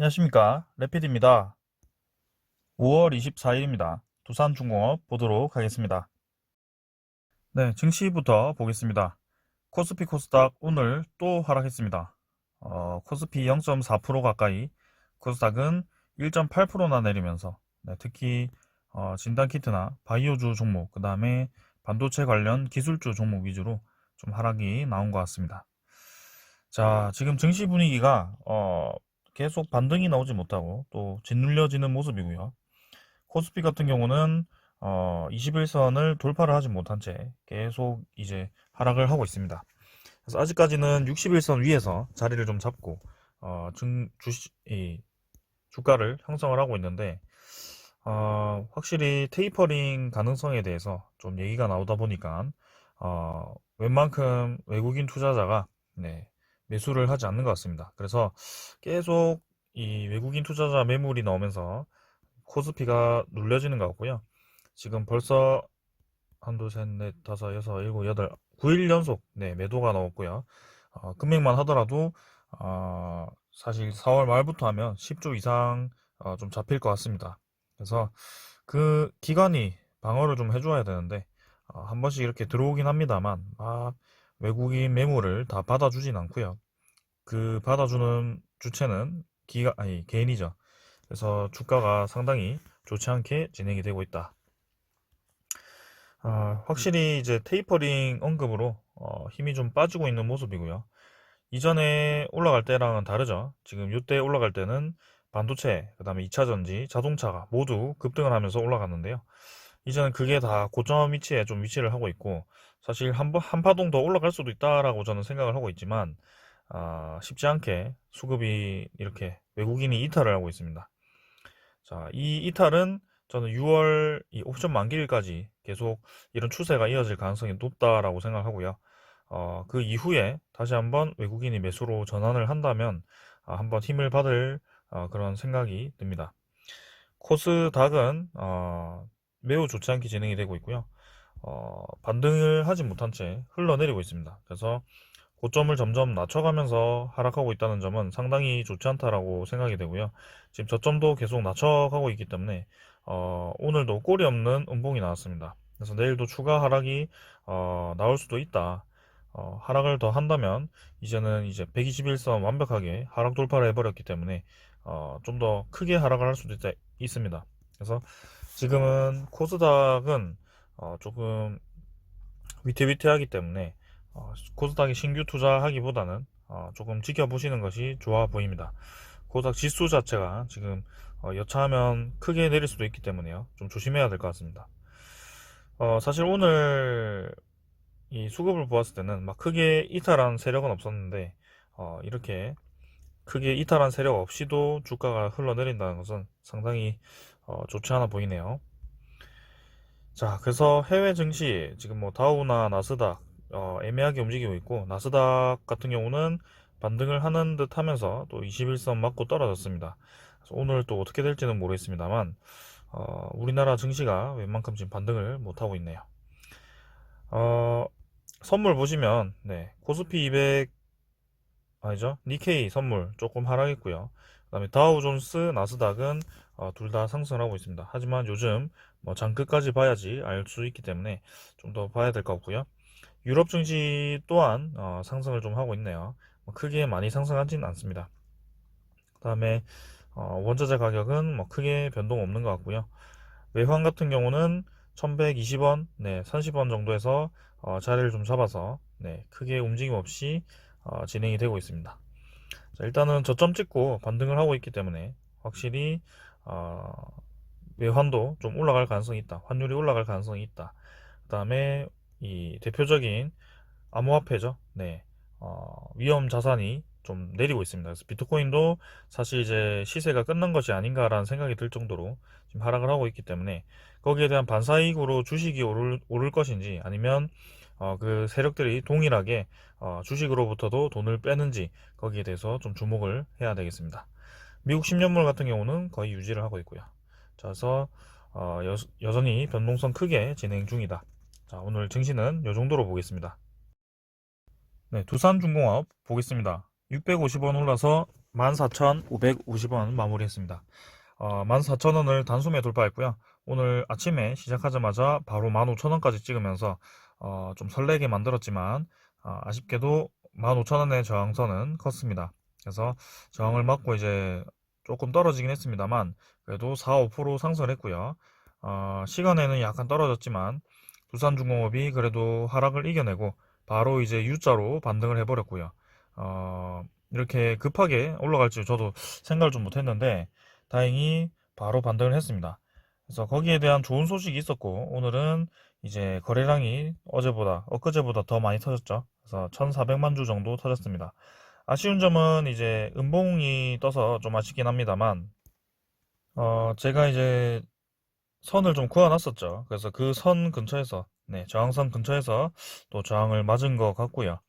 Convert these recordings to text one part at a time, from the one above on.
안녕하십니까, 레피드입니다. 5월 24일입니다. 두산중공업 보도록 하겠습니다. 네, 증시부터 보겠습니다. 코스피 코스닥 오늘 또 하락했습니다. 코스피 0.4% 가까이, 코스닥은 1.8%나 내리면서, 네, 특히 진단키트나 바이오주 종목, 그 다음에 반도체 관련 기술주 종목 위주로 좀 하락이 나온 것 같습니다. 자, 지금 증시 분위기가 계속 반등이 나오지 못하고 또 짓눌려지는 모습이고요. 코스피 같은 경우는 21선을 돌파를 하지 못한 채 계속 이제 하락을 하고 있습니다. 그래서 아직까지는 61선 위에서 자리를 좀 잡고 이 주가를 형성을 하고 있는데, 확실히 테이퍼링 가능성에 대해서 좀 얘기가 나오다 보니까 웬만큼 외국인 투자자가, 네, 매수를 하지 않는 것 같습니다. 그래서 계속 이 외국인 투자자 매물이 나오면서 코스피가 눌려지는 것 같고요. 지금 벌써 한두 셋, 넷, 다섯, 여섯, 일곱, 여덟, 9일 연속, 네, 매도가 나왔고요. 금액만 하더라도 사실 4월 말부터 하면 10조 이상 좀 잡힐 것 같습니다. 그래서 그 기관이 방어를 좀 해줘야 되는데, 한 번씩 이렇게 들어오긴 합니다만 외국인 매물을 다 받아주진 않고요. 그 받아주는 주체는 개인이죠. 그래서 주가가 상당히 좋지 않게 진행이 되고 있다. 확실히 이제 테이퍼링 언급으로 힘이 좀 빠지고 있는 모습이고요. 이전에 올라갈 때랑은 다르죠. 지금 이때 올라갈 때는 반도체, 그 다음에 2차전지, 자동차가 모두 급등을 하면서 올라갔는데요. 이제는 그게 다 고점 위치에 좀 위치를 하고 있고, 사실 한 파동 더 올라갈 수도 있다라고 저는 생각을 하고 있지만, 쉽지 않게 수급이 이렇게 외국인이 이탈을 하고 있습니다. 자, 이 이탈은 저는 6월 이 옵션 만기일까지 계속 이런 추세가 이어질 가능성이 높다라고 생각하고요. 그 이후에 다시 한번 외국인이 매수로 전환을 한다면 한번 힘을 받을 그런 생각이 듭니다. 코스닥은 매우 좋지 않게 진행이 되고 있고요. 반등을 하지 못한 채 흘러내리고 있습니다. 그래서 고점을 점점 낮춰가면서 하락하고 있다는 점은 상당히 좋지 않다라고 생각이 되고요. 지금 저점도 계속 낮춰가고 있기 때문에 오늘도 꼬리 없는 음봉이 나왔습니다. 그래서 내일도 추가 하락이 나올 수도 있다. 하락을 더 한다면 이제는 이제 121선 완벽하게 하락 돌파를 해버렸기 때문에 좀 더 크게 하락을 할 수도 있습니다. 그래서 지금은 코스닥은 조금 위태위태하기 때문에 코스닥에 신규 투자하기보다는 조금 지켜보시는 것이 좋아 보입니다. 코스닥 지수 자체가 지금 여차하면 크게 내릴 수도 있기 때문에요. 좀 조심해야 될 것 같습니다. 사실 오늘 이 수급을 보았을 때는 막 크게 이탈한 세력은 없었는데, 이렇게 크게 이탈한 세력 없이도 주가가 흘러내린다는 것은 상당히 좋지 않아 보이네요. 자, 그래서 해외 증시 지금 뭐 다우나 나스닥 애매하게 움직이고 있고, 나스닥 같은 경우는 반등을 하는 듯 하면서 또 21선 맞고 떨어졌습니다. 그래서 오늘 또 어떻게 될지는 모르겠습니다만 우리나라 증시가 웬만큼 지금 반등을 못하고 있네요. 어, 선물 보시면, 네, 코스피 200 아니죠, 니케이 선물 조금 하락했고요. 그 다음에 다우존스, 나스닥은 둘 다 상승하고 있습니다. 하지만 요즘 뭐 장끝까지 봐야지 알 수 있기 때문에 좀 더 봐야 될 것 같고요. 유럽 증시 또한 상승을 좀 하고 있네요. 뭐 크게 많이 상승하지는 않습니다. 그 다음에 원자재 가격은 뭐 크게 변동 없는 것 같고요. 외환 같은 경우는 1120원, 네, 30원 정도에서 자리를 좀 잡아서, 네, 크게 움직임 없이 진행이 되고 있습니다. 자, 일단은 저점 찍고 반등을 하고 있기 때문에 확실히 어, 외환도 좀 올라갈 가능성이 있다. 환율이 올라갈 가능성이 있다. 그 다음에 이 대표적인 암호화폐죠. 네, 위험 자산이 좀 내리고 있습니다. 그래서 비트코인도 사실 이제 시세가 끝난 것이 아닌가라는 생각이 들 정도로 지금 하락을 하고 있기 때문에 거기에 대한 반사이익으로 주식이 오를 것인지, 아니면 그 세력들이 동일하게 주식으로부터도 돈을 빼는지, 거기에 대해서 좀 주목을 해야 되겠습니다. 미국 10년물 같은 경우는 거의 유지를 하고 있고요. 자, 그래서 여전히 변동성 크게 진행 중이다. 자, 오늘 증시는 이 정도로 보겠습니다. 네, 두산중공업 보겠습니다. 650원 올라서 14,550원 마무리했습니다. 14,000원을 단숨에 돌파했고요. 오늘 아침에 시작하자마자 바로 15,000원까지 찍으면서 좀 설레게 만들었지만 아쉽게도 15,000원의 저항선은 컸습니다. 그래서 저항을 맞고 이제 조금 떨어지긴 했습니다만 그래도 4, 5% 상승했고요. 시간에는 약간 떨어졌지만 두산중공업이 그래도 하락을 이겨내고 바로 이제 U자로 반등을 해버렸고요. 이렇게 급하게 올라갈 줄 저도 생각을 좀 못했는데 다행히 바로 반등을 했습니다. 그래서 거기에 대한 좋은 소식이 있었고 오늘은 이제 거래량이 어제보다 엊그제보다 더 많이 터졌죠. 그래서 1,400만 주 정도 터졌습니다. 아쉬운 점은 이제 음봉이 떠서 좀 아쉽긴 합니다만 제가 이제 선을 좀 그어놨었죠. 그래서 그 선 근처에서 저항선 근처에서 또 저항을 맞은 것 같고요.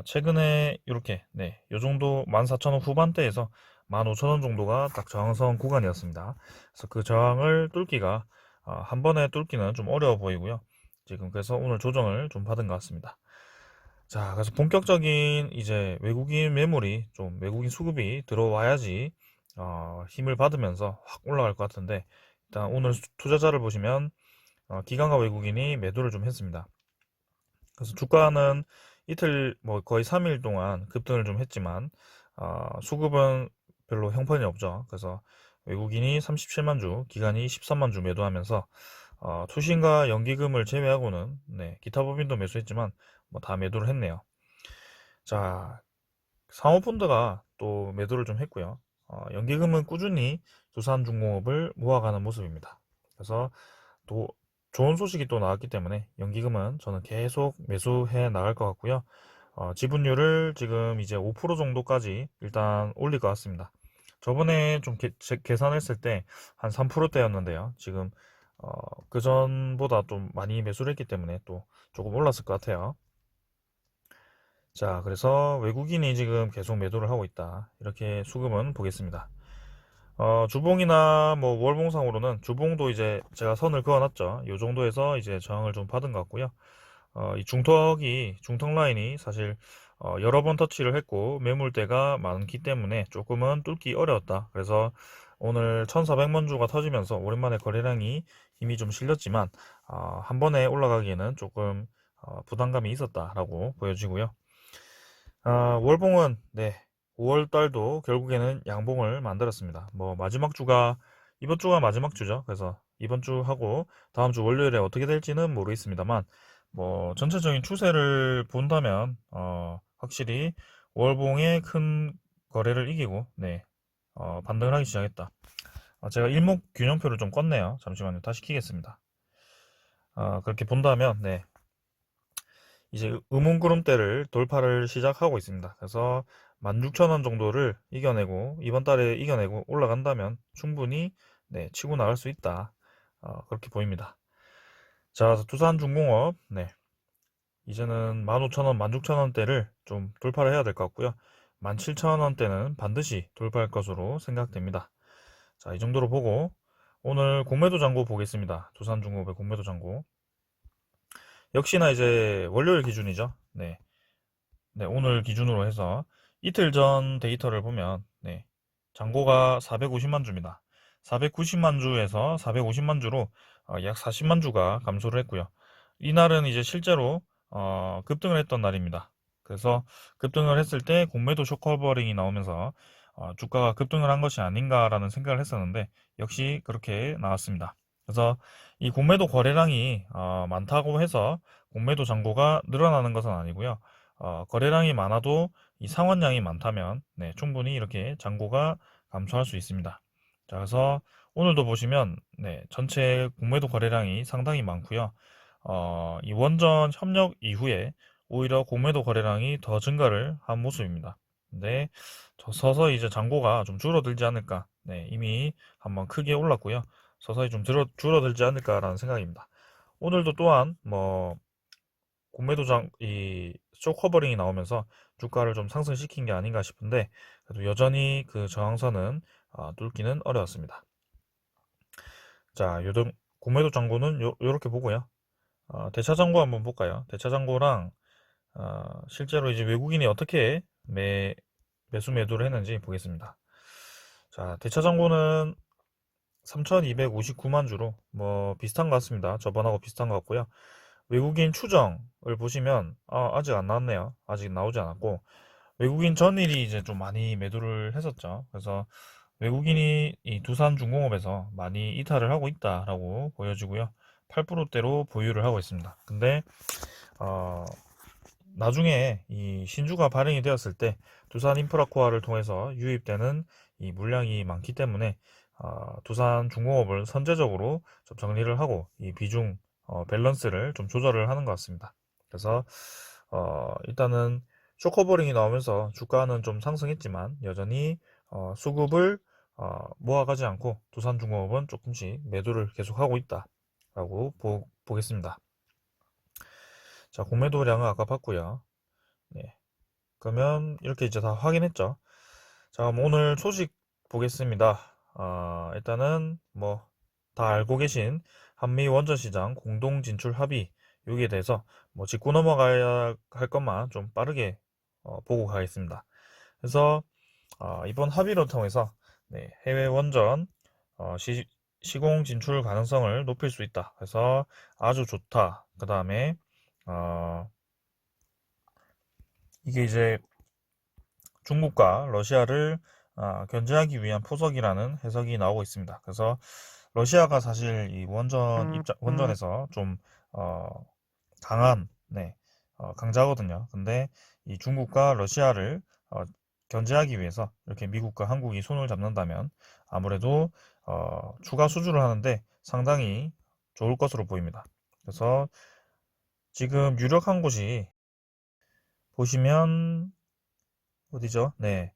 최근에 이렇게 요 정도 14,000원 후반대에서 15,000원 정도가 딱 저항선 구간이었습니다. 그래서 그 저항을 뚫기가 한 번에 뚫기는 좀 어려워 보이고요. 지금 그래서 오늘 조정을 좀 받은 것 같습니다. 자, 그래서 본격적인 이제 외국인 매물이 좀 외국인 수급이 들어와야지 힘을 받으면서 확 올라갈 것 같은데 일단 오늘 투자자를 보시면 기관과 외국인이 매도를 좀 했습니다. 그래서 주가는 이틀 뭐 거의 3일 동안 급등을 좀 했지만 수급은 별로 형편이 없죠. 그래서 외국인이 37만 주, 기관이 13만 주 매도하면서 투신과 연기금을 제외하고는 기타 법인도 매수했지만 뭐 다 매도를 했네요. 자, 사모펀드가 또 매도를 좀 했고요. 연기금은 꾸준히 두산중공업을 모아가는 모습입니다. 그래서 또 좋은 소식이 또 나왔기 때문에 연기금은 저는 계속 매수해 나갈 것 같고요. 지분율을 지금 이제 5% 정도까지 일단 올릴 것 같습니다. 저번에 좀 계산했을 때 한 3%대였는데요. 지금 그 전보다 좀 많이 매수를 했기 때문에 또 조금 올랐을 것 같아요. 자, 그래서 외국인이 지금 계속 매도를 하고 있다. 이렇게 수급은 보겠습니다. 주봉이나 뭐 월봉상으로는 주봉도 이제 제가 선을 그어놨죠. 이 정도에서 이제 저항을 좀 받은 것 같고요. 이 중턱 라인이 사실 여러 번 터치를 했고 매물대가 많기 때문에 조금은 뚫기 어려웠다. 그래서 오늘 1,400만 주가 터지면서 오랜만에 거래량이 힘이 좀 실렸지만 한 번에 올라가기에는 조금 부담감이 있었다라고 보여지고요. 월봉은 5월 달도 결국에는 양봉을 만들었습니다. 뭐 마지막 주가 이번 주가 마지막 주죠. 그래서 이번 주 하고 다음 주 월요일에 어떻게 될지는 모르겠습니다만 뭐 전체적인 추세를 본다면 확실히 월봉의 큰 거래를 이기고 반등을 하기 시작했다. 제가 일목 균형표를 좀 껐네요. 잠시만요. 다시 키겠습니다. 그렇게 본다면 이제 음운구름대를 돌파를 시작하고 있습니다. 그래서 16,000원 정도를 이겨내고 이번 달에 이겨내고 올라간다면 충분히 치고 나갈 수 있다. 그렇게 보입니다. 자, 두산중공업 이제는 15,000원, 16,000원대를 좀 돌파를 해야 될 것 같고요. 17,000원대는 반드시 돌파할 것으로 생각됩니다. 자, 이 정도로 보고 오늘 공매도 잔고 보겠습니다. 두산중공업의 공매도 잔고. 역시나 이제 월요일 기준이죠. 오늘 기준으로 해서 이틀 전 데이터를 보면 잔고가 450만 주입니다. 490만 주에서 450만 주로 약 40만 주가 감소를 했고요. 이날은 이제 실제로 급등을 했던 날입니다. 그래서 급등을 했을 때 공매도 쇼커버링이 나오면서 주가가 급등을 한 것이 아닌가라는 생각을 했었는데 역시 그렇게 나왔습니다. 그래서 이 공매도 거래량이 많다고 해서 공매도 잔고가 늘어나는 것은 아니고요. 거래량이 많아도 이 상환량이 많다면 충분히 이렇게 잔고가 감소할 수 있습니다. 자, 그래서 오늘도 보시면 전체 공매도 거래량이 상당히 많고요. 이 원전 협력 이후에 오히려 공매도 거래량이 더 증가를 한 모습입니다. 근데 서서히 이제 잔고가 좀 줄어들지 않을까. 이미 한번 크게 올랐고요. 서서히 좀 줄어들지 않을까라는 생각입니다. 오늘도 또한 뭐 공매도장 이 쇼커버링이 나오면서 주가를 좀 상승시킨 게 아닌가 싶은데 그래도 여전히 그 저항선은 뚫기는 어려웠습니다. 자, 요즘 공매도 잔고는 요렇게 보고요. 대차 잔고 한번 볼까요? 대차 잔고랑 실제로 이제 외국인이 어떻게 매수 매도를 했는지 보겠습니다. 자, 대차장고는 3,259만 주로 뭐 비슷한 것 같습니다. 저번하고 비슷한 것 같고요. 외국인 추정을 보시면 아직 안 나왔네요. 아직 나오지 않았고 외국인 전일이 이제 좀 많이 매도를 했었죠. 그래서 외국인이 이 두산중공업에서 많이 이탈을 하고 있다라고 보여지고요. 8%대로 보유를 하고 있습니다. 근데 어, 나중에 이 신주가 발행이 되었을 때 두산인프라코아를 통해서 유입되는 이 물량이 많기 때문에 두산중공업을 선제적으로 좀 정리를 하고 이 비중 밸런스를 좀 조절을 하는 것 같습니다. 그래서 일단은 쇼커버링이 나오면서 주가는 좀 상승했지만 여전히 수급을 모아가지 않고 두산중공업은 조금씩 매도를 계속하고 있다라고 보겠습니다. 자, 공매도량은 아까 봤고요. 네. 그러면 이렇게 이제 다 확인했죠. 자, 그럼 오늘 소식 보겠습니다. 일단은 뭐 다 알고 계신 한미 원전시장 공동 진출 합의 여기에 대해서 뭐 짚고 넘어가야 할 것만 좀 빠르게 보고 가겠습니다. 그래서 이번 합의를 통해서 네, 해외 원전 시공 진출 가능성을 높일 수 있다. 그래서 아주 좋다. 그 다음에 이게 이제 중국과 러시아를 견제하기 위한 포석이라는 해석이 나오고 있습니다. 그래서 러시아가 사실 이 원전에서 좀 어, 강한 강자거든요. 근데 이 중국과 러시아를 견제하기 위해서 이렇게 미국과 한국이 손을 잡는다면 아무래도 추가 수주를 하는데 상당히 좋을 것으로 보입니다. 그래서 지금 유력한 곳이 보시면 어디죠? 네,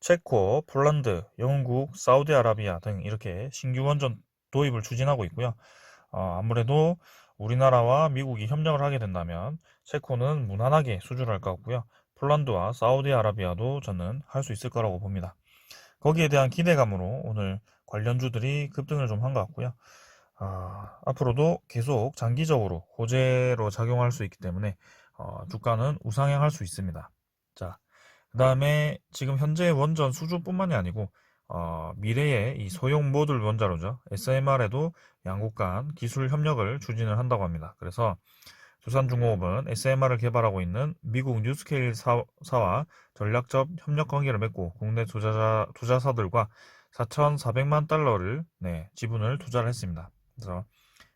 체코, 폴란드, 영국, 사우디아라비아 등 이렇게 신규 원전 도입을 추진하고 있고요. 아무래도 우리나라와 미국이 협력을 하게 된다면 체코는 무난하게 수주를 할 것 같고요. 폴란드와 사우디아라비아도 저는 할 수 있을 거라고 봅니다. 거기에 대한 기대감으로 오늘 관련주들이 급등을 좀 한 것 같고요. 앞으로도 계속 장기적으로 호재로 작용할 수 있기 때문에 주가는 우상향할 수 있습니다. 자, 그 다음에 지금 현재 원전 수주뿐만이 아니고 미래의 이 소형 모듈 원자로죠. SMR에도 양국 간 기술 협력을 추진을 한다고 합니다. 그래서 두산중공업은 SMR을 개발하고 있는 미국 뉴스케일 사와 전략적 협력 관계를 맺고 국내 투자사들과 4,400만 달러를 지분을 투자를 했습니다. 그래서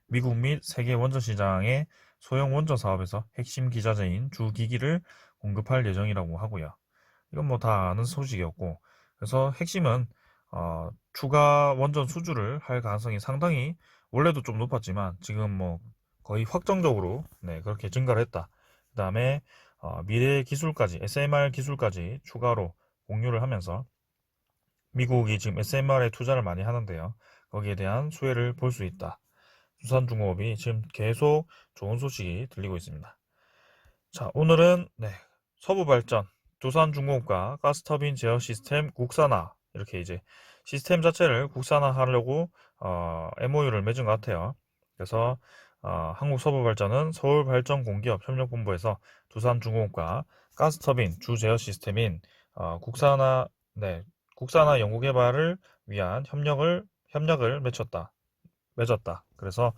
미국 및 세계 원전 시장의 소형 원전 사업에서 핵심 기자재인 주기기를 공급할 예정이라고 하고요. 이건 뭐 다 아는 소식이었고, 그래서 핵심은 추가 원전 수주를 할 가능성이 상당히 원래도 좀 높았지만 지금 뭐 거의 확정적으로 그렇게 증가를 했다. 그 다음에 미래 기술까지 SMR 기술까지 추가로 공유를 하면서 미국이 지금 SMR에 투자를 많이 하는데요. 거기에 대한 수혜를 볼 수 있다. 두산중공업이 지금 계속 좋은 소식이 들리고 있습니다. 자, 오늘은 서부발전, 두산중공업과 가스터빈 제어 시스템 국산화 이렇게 이제 시스템 자체를 국산화하려고 MOU를 맺은 것 같아요. 그래서 한국서부발전은 서울발전공기업 협력본부에서 두산중공업과 가스터빈 주 제어 시스템인 국산화 연구개발을 위한 협력을 맺었다. 그래서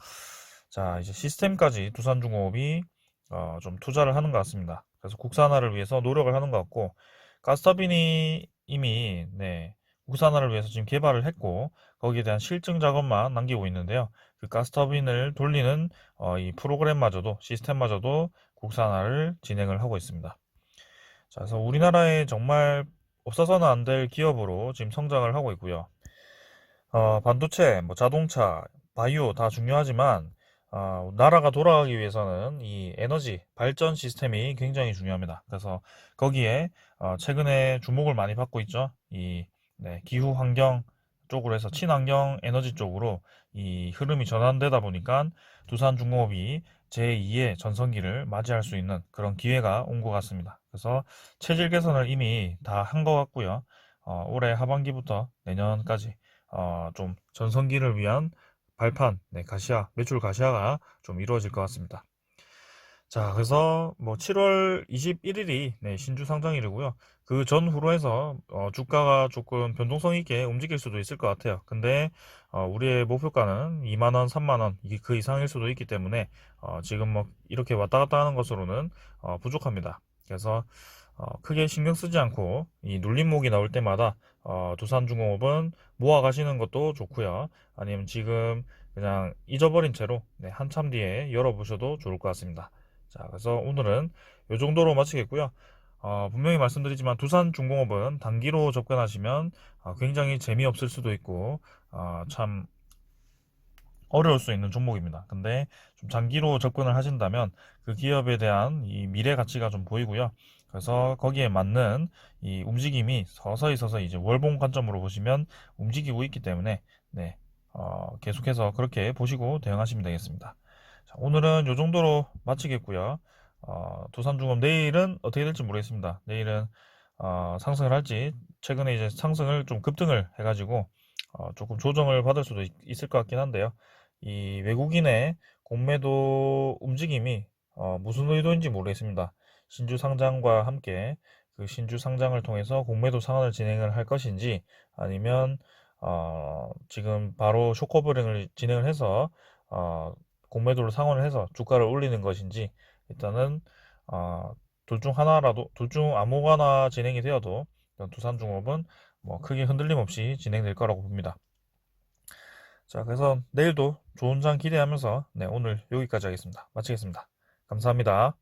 자, 이제 시스템까지 두산중공업이 좀 투자를 하는 것 같습니다. 그래서 국산화를 위해서 노력을 하는 것 같고 가스터빈이 이미 국산화를 위해서 지금 개발을 했고 거기에 대한 실증 작업만 남기고 있는데요. 그 가스터빈을 돌리는 이 프로그램마저도 시스템마저도 국산화를 진행을 하고 있습니다. 자, 그래서 우리나라에 정말 없어서는 안 될 기업으로 지금 성장을 하고 있고요. 반도체, 뭐 자동차, 바이오 다 중요하지만 나라가 돌아가기 위해서는 이 에너지 발전 시스템이 굉장히 중요합니다. 그래서 거기에 최근에 주목을 많이 받고 있죠. 이 기후 환경 쪽으로 해서 친환경 에너지 쪽으로 이 흐름이 전환되다 보니까 두산중공업이 제2의 전성기를 맞이할 수 있는 그런 기회가 온 것 같습니다. 그래서 체질 개선을 이미 다 한 것 같고요. 올해 하반기부터 내년까지 좀 전성기를 위한 발판, 가시화, 매출 가시화가 좀 이루어질 것 같습니다. 자, 그래서 뭐 7월 21일이 신주 상장일이고요. 그 전후로 해서 주가가 조금 변동성 있게 움직일 수도 있을 것 같아요. 근데 우리의 목표가는 2만 원, 3만 원, 이게 그 이상일 수도 있기 때문에 지금 뭐 이렇게 왔다 갔다 하는 것으로는 부족합니다. 그래서 크게 신경 쓰지 않고 이 눌림목이 나올 때마다 두산중공업은 모아 가시는 것도 좋고요. 아니면 지금 그냥 잊어버린 채로 한참 뒤에 열어보셔도 좋을 것 같습니다. 자, 그래서 오늘은 이 정도로 마치겠고요. 분명히 말씀드리지만 두산중공업은 단기로 접근하시면 굉장히 재미없을 수도 있고 참 어려울 수 있는 종목입니다. 근데 좀 장기로 접근을 하신다면 그 기업에 대한 이 미래 가치가 좀 보이고요. 그래서 거기에 맞는 이 움직임이 서서히 이제 월봉 관점으로 보시면 움직이고 있기 때문에 계속해서 그렇게 보시고 대응하시면 되겠습니다. 자, 오늘은 이 정도로 마치겠고요. 두산중업 내일은 어떻게 될지 모르겠습니다. 내일은 상승을 할지 최근에 이제 상승을 좀 급등을 해가지고 조금 조정을 받을 수도 있을 것 같긴 한데요. 이 외국인의 공매도 움직임이 무슨 의도인지 모르겠습니다. 신주 상장과 함께 그 신주 상장을 통해서 공매도 상환을 진행을 할 것인지 아니면 지금 바로 쇼커버링을 진행을 해서 공매도를 상환을 해서 주가를 올리는 것인지 일단은 둘 중 하나라도 둘 중 아무거나 진행이 되어도 두산중업은 뭐 크게 흔들림 없이 진행될 거라고 봅니다. 자, 그래서 내일도 좋은 장 기대하면서 오늘 여기까지 하겠습니다. 마치겠습니다. 감사합니다.